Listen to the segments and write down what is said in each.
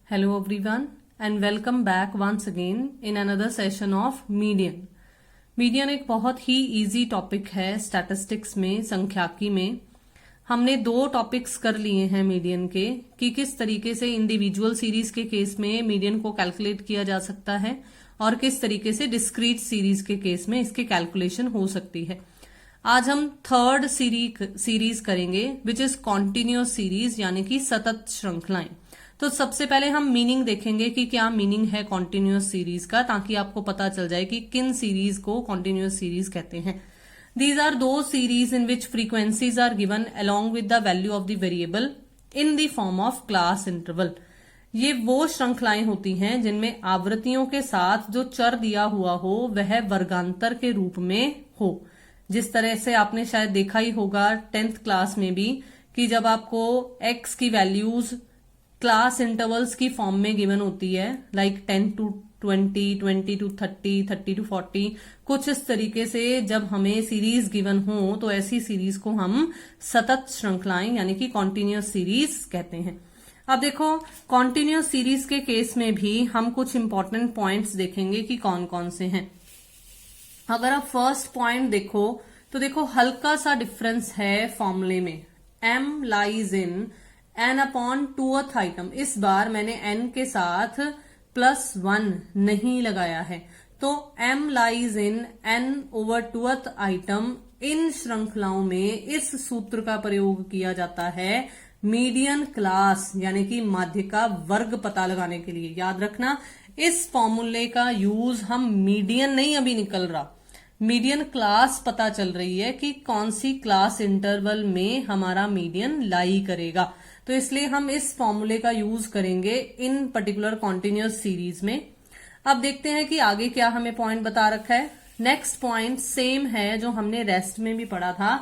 Hello everyone and welcome back once again in another session of median. Median एक बहुत ही easy topic है statistics में, संख्याकी में। हमने दो टॉपिक्स कर लिए हैं मीडियन के कि किस तरीके से इंडिविजुअल सीरीज के केस में मीडियन को कैलकुलेट किया जा सकता है और किस तरीके से डिस्क्रीट सीरीज के केस में इसकी कैलकुलेशन हो सकती है। आज हम थर्ड सीरीज करेंगे विच इज कॉन्टिन्यूअस सीरीज, यानी कि सतत श्रृंखलाएं। तो सबसे पहले हम मीनिंग देखेंगे कि क्या मीनिंग है कॉन्टिन्यूअस सीरीज का, ताकि आपको पता चल जाए कि किन सीरीज को कॉन्टिन्यूअस सीरीज कहते हैं। दीज आर दो series in which frequencies are given along with the value of the variable in the form of class interval. ये वो श्रृंखलाएं होती हैं जिनमें आवृत्तियों के साथ जो चर दिया हुआ हो वह वर्गांतर के रूप में हो। जिस तरह से आपने शायद देखा ही होगा 10th क्लास में भी कि जब आपको x की वैल्यूज क्लास इंटरवल्स की फॉर्म में गिवन होती है, लाइक 10 to 20, 20 to 30, 30 to 40, कुछ इस तरीके से जब हमें सीरीज गिवन हो तो ऐसी सीरीज को हम सतत श्रृंखलाएं यानी कि कॉन्टिन्यूअस सीरीज कहते हैं। अब देखो कॉन्टिन्यूअस सीरीज के केस में भी हम कुछ इंपॉर्टेंट पॉइंट्स देखेंगे कि कौन कौन से हैं। अगर आप फर्स्ट पॉइंट देखो तो देखो हल्का सा डिफरेंस है फॉर्मूले में, m lies in n upon tooth item. इस बार मैंने n के साथ +1 नहीं लगाया है, तो m lies in n over twoth item. इन श्रृंखलाओं में इस सूत्र का प्रयोग किया जाता है मीडियन क्लास यानी कि माध्य का वर्ग पता लगाने के लिए। याद रखना इस फॉर्मूले का यूज हम मीडियन नहीं अभी निकल रहा, मीडियन क्लास पता चल रही है कि कौन सी क्लास इंटरवल में हमारा मीडियन लाई करेगा। तो इसलिए हम इस फॉर्मूले का यूज करेंगे इन पर्टिकुलर कॉन्टिन्यूअस सीरीज में। अब देखते हैं कि आगे क्या हमें पॉइंट बता रखा है। नेक्स्ट पॉइंट सेम है जो हमने रेस्ट में भी पढ़ा था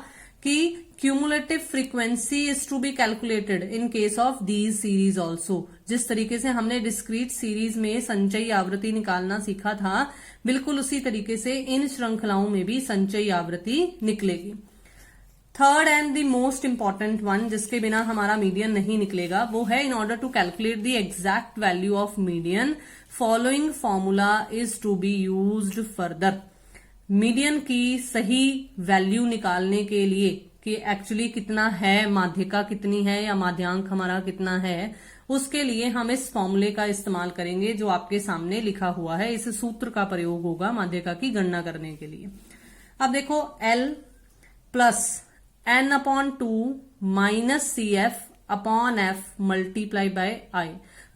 कि cumulative frequency is to be calculated in case of these series also. जिस तरीके से हमने डिस्क्रीट सीरीज में संचयी आवृत्ति निकालना सीखा था, बिल्कुल उसी तरीके से इन श्रृंखलाओं में भी संचयी आवृत्ति निकलेगी। Third and the most important one, जिसके बिना हमारा मीडियन नहीं निकलेगा, वो है in order to calculate the exact value of median following formula is to be used further. Median की सही वैल्यू निकालने के लिए कि एक्चुअली कितना है, माध्यिका कितनी है या माध्यांक हमारा कितना है, उसके लिए हम इस फॉर्मूले का इस्तेमाल करेंगे जो आपके सामने लिखा हुआ है। इस सूत्र का प्रयोग होगा माध्यिका की गणना करने के लिए। अब देखो L plus n upon 2 minus CF upon F multiply by I।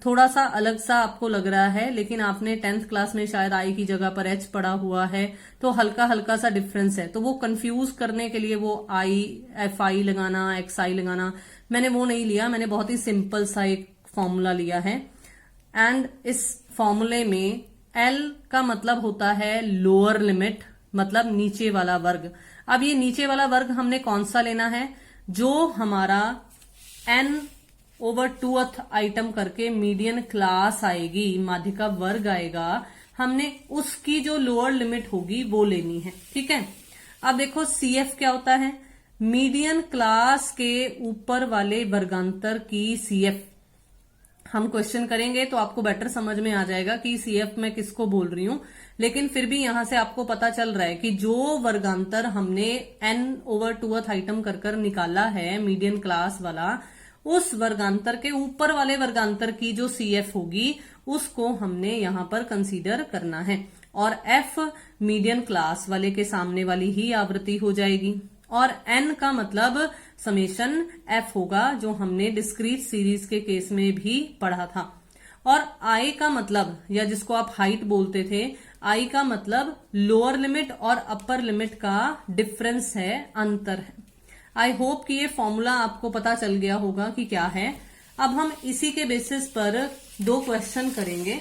थोड़ा सा अलग सा आपको लग रहा है, लेकिन आपने 10th क्लास में शायद I की जगह पर H पढ़ा हुआ है, तो हल्का हल्का सा डिफरेंस है। तो वो कंफ्यूज करने के लिए वो FI लगाना, XI लगाना, मैंने वो नहीं लिया। मैंने बहुत ही सिंपल सा एक फॉर्मूला लिया है। एंड इस फॉर्मूले में L का मतलब होता है लोअर लिमिट, मतलब नीचे वाला वर्ग। अब ये नीचे वाला वर्ग हमने कौन सा लेना है, जो हमारा n ओवर टूथ आइटम करके मीडियन क्लास आएगी, माध्य का वर्ग आएगा, हमने उसकी जो लोअर लिमिट होगी वो लेनी है। ठीक है। अब देखो CF क्या होता है, मीडियन क्लास के ऊपर वाले वर्गांतर की CF। हम क्वेश्चन करेंगे तो आपको बेटर समझ में आ जाएगा कि CF मैं किसको बोल रही हूं, लेकिन फिर भी यहां से आपको पता चल रहा है कि जो वर्गांतर हमने n ओवर टूथ आइटम कर निकाला है मीडियन क्लास वाला, उस वर्गांतर के ऊपर वाले वर्गांतर की जो CF होगी उसको हमने यहां पर कंसीडर करना है। और F मीडियन क्लास वाले के सामने वाली ही आवृत्ति हो जाएगी, और n का मतलब समेशन f होगा जो हमने डिस्क्रीट सीरीज के केस में भी पढ़ा था। और I का मतलब, या जिसको आप हाइट बोलते थे, I का मतलब लोअर लिमिट और अपर लिमिट का डिफरेंस है, अंतर है। आई होप कि ये फॉर्मूला आपको पता चल गया होगा कि क्या है। अब हम इसी के बेसिस पर दो क्वेश्चन करेंगे।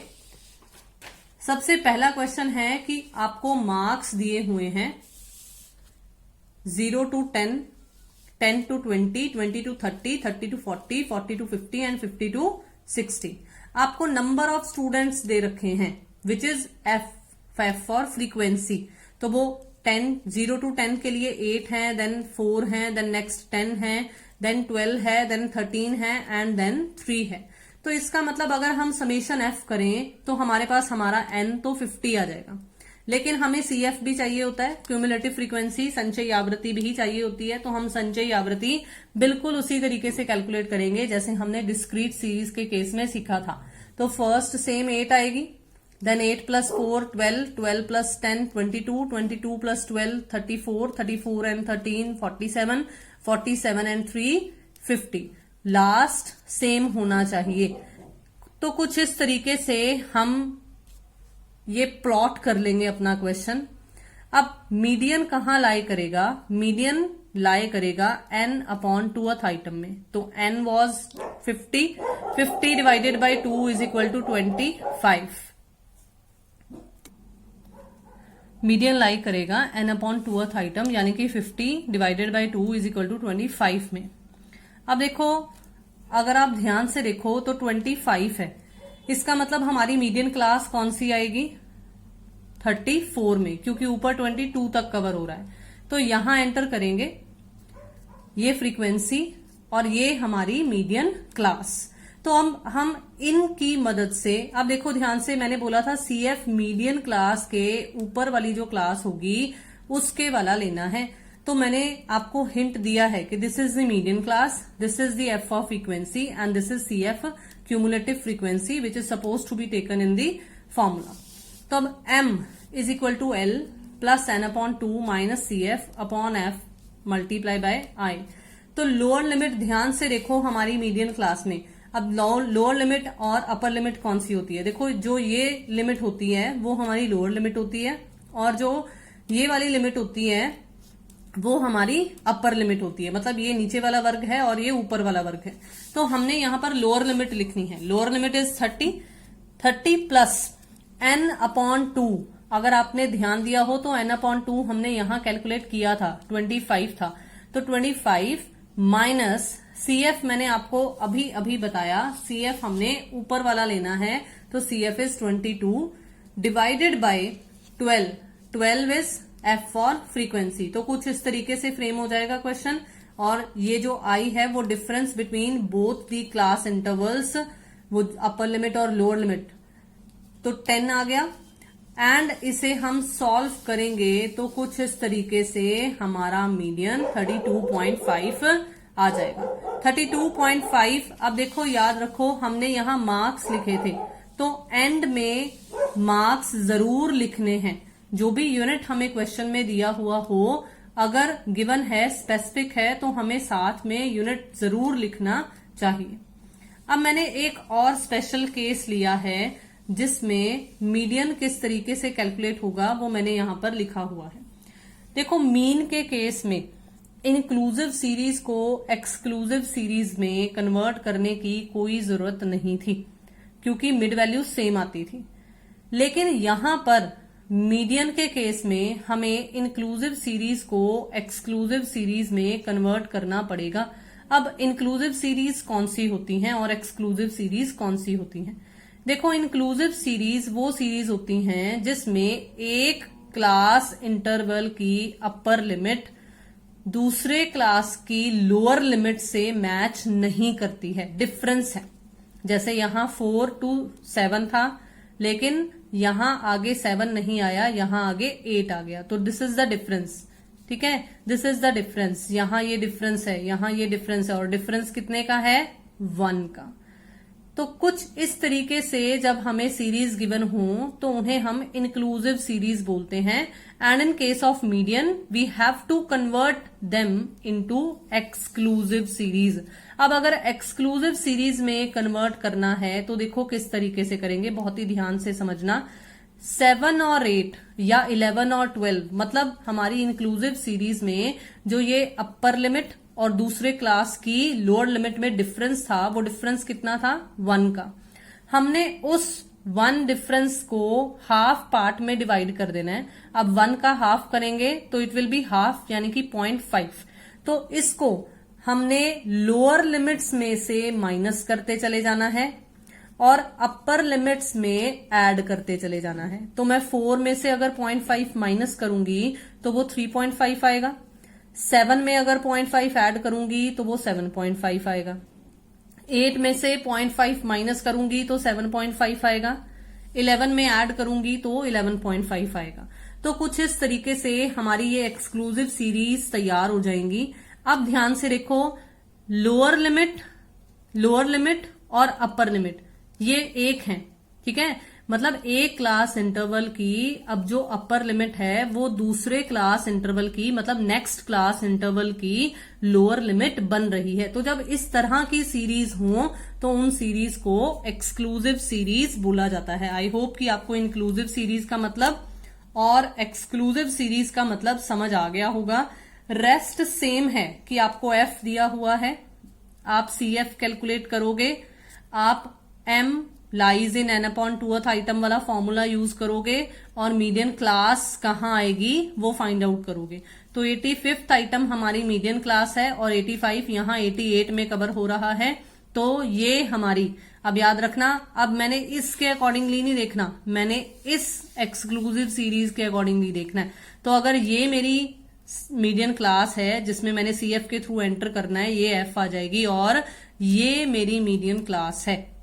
सबसे पहला क्वेश्चन है कि आपको मार्क्स दिए हुए हैं 0 to 10, 10 to 20, 20 to 30, 30 to 40, 40 to 50 and 50 to 60। आपको नंबर ऑफ स्टूडेंट्स दे रखे हैं which is F for frequency. तो वो 0 to 10 के लिए 8 है, देन 4 है, देन नेक्स्ट 10 है, देन 12 है, देन 13 है एंड देन 3 है। तो इसका मतलब अगर हम समेशन एफ करें तो हमारे पास हमारा एन तो 50 आ जाएगा, लेकिन हमें सी एफ भी चाहिए होता है, क्यूमुलेटिव फ्रीक्वेंसी, संचयी आवृत्ति भी चाहिए होती है। तो हम संचयी आवृत्ति बिल्कुल उसी तरीके से कैलकुलेट करेंगे जैसे हमने डिस्क्रीट सीरीज के केस में सीखा था। तो फर्स्ट सेम 8 आएगी, then 8 + 4 12, 12 + 10 22, 22 + 12 34, 34 and 13 47, 47 and 3 50, last sem होना चाहिए। तो कुछ इस तरीके से हम ये प्लॉट कर लेंगे अपना क्वेश्चन। अब मीडियन कहाँ लाई करेगा? मीडियन लाई करेगा n/2th आइटम में। तो n was 50, 50 divided by 2 = 25। Median lie करेगा n/2th आइटम यानी कि 50 डिवाइडेड बाई 2 = 25 में। अब देखो, अगर आप ध्यान से देखो तो 25 है, इसका मतलब हमारी मीडियन क्लास कौन सी आएगी? 34 में, क्योंकि ऊपर 22 तक कवर हो रहा है। तो यहां एंटर करेंगे ये फ्रीक्वेंसी और ये हमारी मीडियन क्लास। तो हम इनकी मदद से, अब देखो ध्यान से, मैंने बोला था सीएफ मीडियन क्लास के ऊपर वाली जो क्लास होगी उसके वाला लेना है। तो मैंने आपको हिंट दिया है कि this is the median class, this is the F of frequency and this is CF cumulative frequency which is suppose to be taken in the formula. तो अब m = L + n/2 - CF/F multiply by I। तो lower limit ध्यान से देखो हमारी median class में। अब lower limit और अपर लिमिट कौन सी होती है? देखो, जो ये लिमिट होती है वो हमारी लोअर लिमिट होती है और जो ये वाली लिमिट होती है वो हमारी अपर लिमिट होती है। मतलब ये नीचे वाला वर्ग है और ये ऊपर वाला वर्ग है। तो हमने यहां पर लोअर लिमिट लिखनी है। Lower limit is 30 plus n/2। अगर आपने ध्यान दिया हो तो n/2 हमने यहां कैलकुलेट किया था, 25 था। तो 25 माइनस CF मैंने आपको अभी अभी बताया, CF हमने ऊपर वाला लेना है। तो CF is 22 divided by 12, 12 is F for frequency. तो कुछ इस तरीके से फ्रेम हो जाएगा क्वेश्चन। और ये जो I है वो difference between both the class intervals, वो अपर लिमिट और लोअर लिमिट, तो 10 आ गया। एंड इसे हम सॉल्व करेंगे तो कुछ इस तरीके से हमारा मीडियन 32.5 आ जाएगा। 32.5। अब देखो, याद रखो हमने यहां मार्क्स लिखे थे, तो एंड में मार्क्स जरूर लिखने हैं। जो भी यूनिट हमें क्वेश्चन में दिया हुआ हो, अगर गिवन है, स्पेसिफिक है, तो हमें साथ में यूनिट जरूर लिखना चाहिए। अब मैंने एक और स्पेशल केस लिया है जिसमें मीडियन किस तरीके से कैलकुलेट होगा वो मैंने यहां पर लिखा हुआ है। देखो, मीन के केस में इंक्लूसिव सीरीज को एक्सक्लूसिव सीरीज में कन्वर्ट करने की कोई जरूरत नहीं थी क्योंकि मिड वैल्यू सेम आती थी। लेकिन यहां पर मीडियन के केस में हमें इंक्लूसिव सीरीज को एक्सक्लूसिव सीरीज में कन्वर्ट करना पड़ेगा। अब इंक्लूसिव सीरीज कौन सी होती हैं और एक्सक्लूसिव सीरीज कौन सी होती हैं? देखो, इंक्लूसिव सीरीज वो सीरीज होती हैं जिसमें एक क्लास इंटरवल की अपर लिमिट दूसरे क्लास की लोअर लिमिट से मैच नहीं करती है, डिफरेंस है। जैसे यहां 4 to 7 था, लेकिन यहां आगे 7 नहीं आया, यहां आगे 8 आ गया। तो दिस इज द डिफरेंस। ठीक है, दिस इज द डिफरेंस। यहां ये डिफरेंस है, यहां ये डिफरेंस है, और डिफरेंस कितने का है? 1 का। तो कुछ इस तरीके से जब हमें सीरीज गिवन हो तो उन्हें हम इंक्लूसिव सीरीज बोलते हैं। And in case of median we have to convert them into exclusive series. अब अगर एक्सक्लूसिव सीरीज में कन्वर्ट करना है तो देखो किस तरीके से करेंगे, बहुत ही ध्यान से समझना। 7 और 8 या 11 और 12, मतलब हमारी इंक्लूसिव सीरीज में जो ये अपर लिमिट और दूसरे क्लास की लोअर लिमिट में डिफरेंस था, वो डिफरेंस कितना था? 1 का। हमने उस 1 डिफरेंस को हाफ पार्ट में डिवाइड कर देना है। अब 1 का हाफ करेंगे तो इट विल बी हाफ, यानी कि 0.5। तो इसको हमने लोअर लिमिट्स में से माइनस करते चले जाना है और अपर लिमिट्स में ऐड करते चले जाना है। तो मैं 4 में से अगर 0.5 माइनस करूंगी तो वो 3.5 आएगा। 7 में अगर 0.5 ऐड करूंगी तो वो 7.5 आएगा। 8 में से 0.5 माइनस करूंगी तो 7.5 आएगा, 11 में ऐड करूंगी तो 11.5 आएगा। तो कुछ इस तरीके से हमारी ये एक्सक्लूसिव सीरीज तैयार हो जाएंगी। अब ध्यान से देखो, लोअर लिमिट और अपर लिमिट ये एक है, ठीक है। मतलब एक क्लास इंटरवल की अब जो अपर लिमिट है वो दूसरे क्लास इंटरवल की, मतलब नेक्स्ट क्लास इंटरवल की लोअर लिमिट बन रही है। तो जब इस तरह की सीरीज हो तो उन सीरीज को एक्सक्लूसिव सीरीज बोला जाता है। आई होप कि आपको इंक्लूसिव सीरीज का मतलब और एक्सक्लूसिव सीरीज का मतलब समझ आ गया होगा। रेस्ट सेम है कि आपको एफ दिया हुआ है, आप सी एफ कैलकुलेट करोगे, आप M lies in n/2th item वाला फॉर्मूला यूज करोगे और मीडियन क्लास कहां आएगी वो फाइंड आउट करोगे। तो 85th आइटम हमारी मीडियन क्लास है और 85 यहां 88 में कवर हो रहा है। तो ये हमारी, अब याद रखना, अब मैंने इसके अकॉर्डिंगली नहीं देखना, मैंने इस एक्सक्लूसिव सीरीज के अकॉर्डिंगली देखना है। तो अगर ये मेरी मीडियन क्लास है जिसमें मैंने सी एफ के थ्रू एंटर करना है, ये एफ आ जाएगी और ये मेरी मीडियन क्लास है।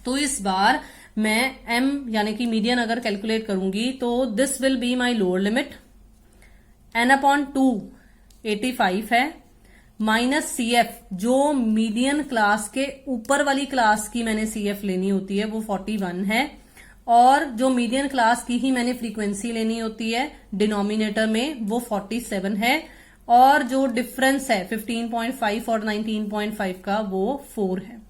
तो इस बार मैं एम यानी कि मीडियन अगर कैलकुलेट करूंगी तो this will be my lower limit, n/2 85 है, माइनस सी एफ जो मीडियन क्लास के ऊपर वाली क्लास की मैंने सी एफ लेनी होती है वो 41 है, और जो मीडियन क्लास की ही मैंने फ्रीक्वेंसी लेनी होती है डिनोमिनेटर में वो 47 है, और जो डिफरेंस है 15.5 और 19.5 का वो 4 है।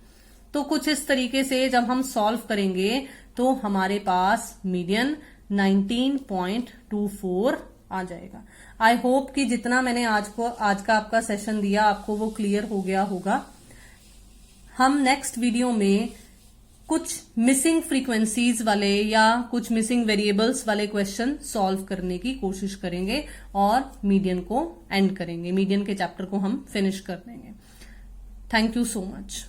तो कुछ इस तरीके से जब हम सॉल्व करेंगे तो हमारे पास मीडियन 19.24 आ जाएगा। आई होप कि जितना मैंने आज का आपका सेशन दिया आपको वो क्लियर हो गया होगा। हम नेक्स्ट वीडियो में कुछ मिसिंग फ्रीक्वेंसीज वाले या कुछ मिसिंग वेरिएबल्स वाले क्वेश्चन सॉल्व करने की कोशिश करेंगे और मीडियन को एंड करेंगे, मीडियन के चैप्टर को हम फिनिश कर देंगे। Thank you so much.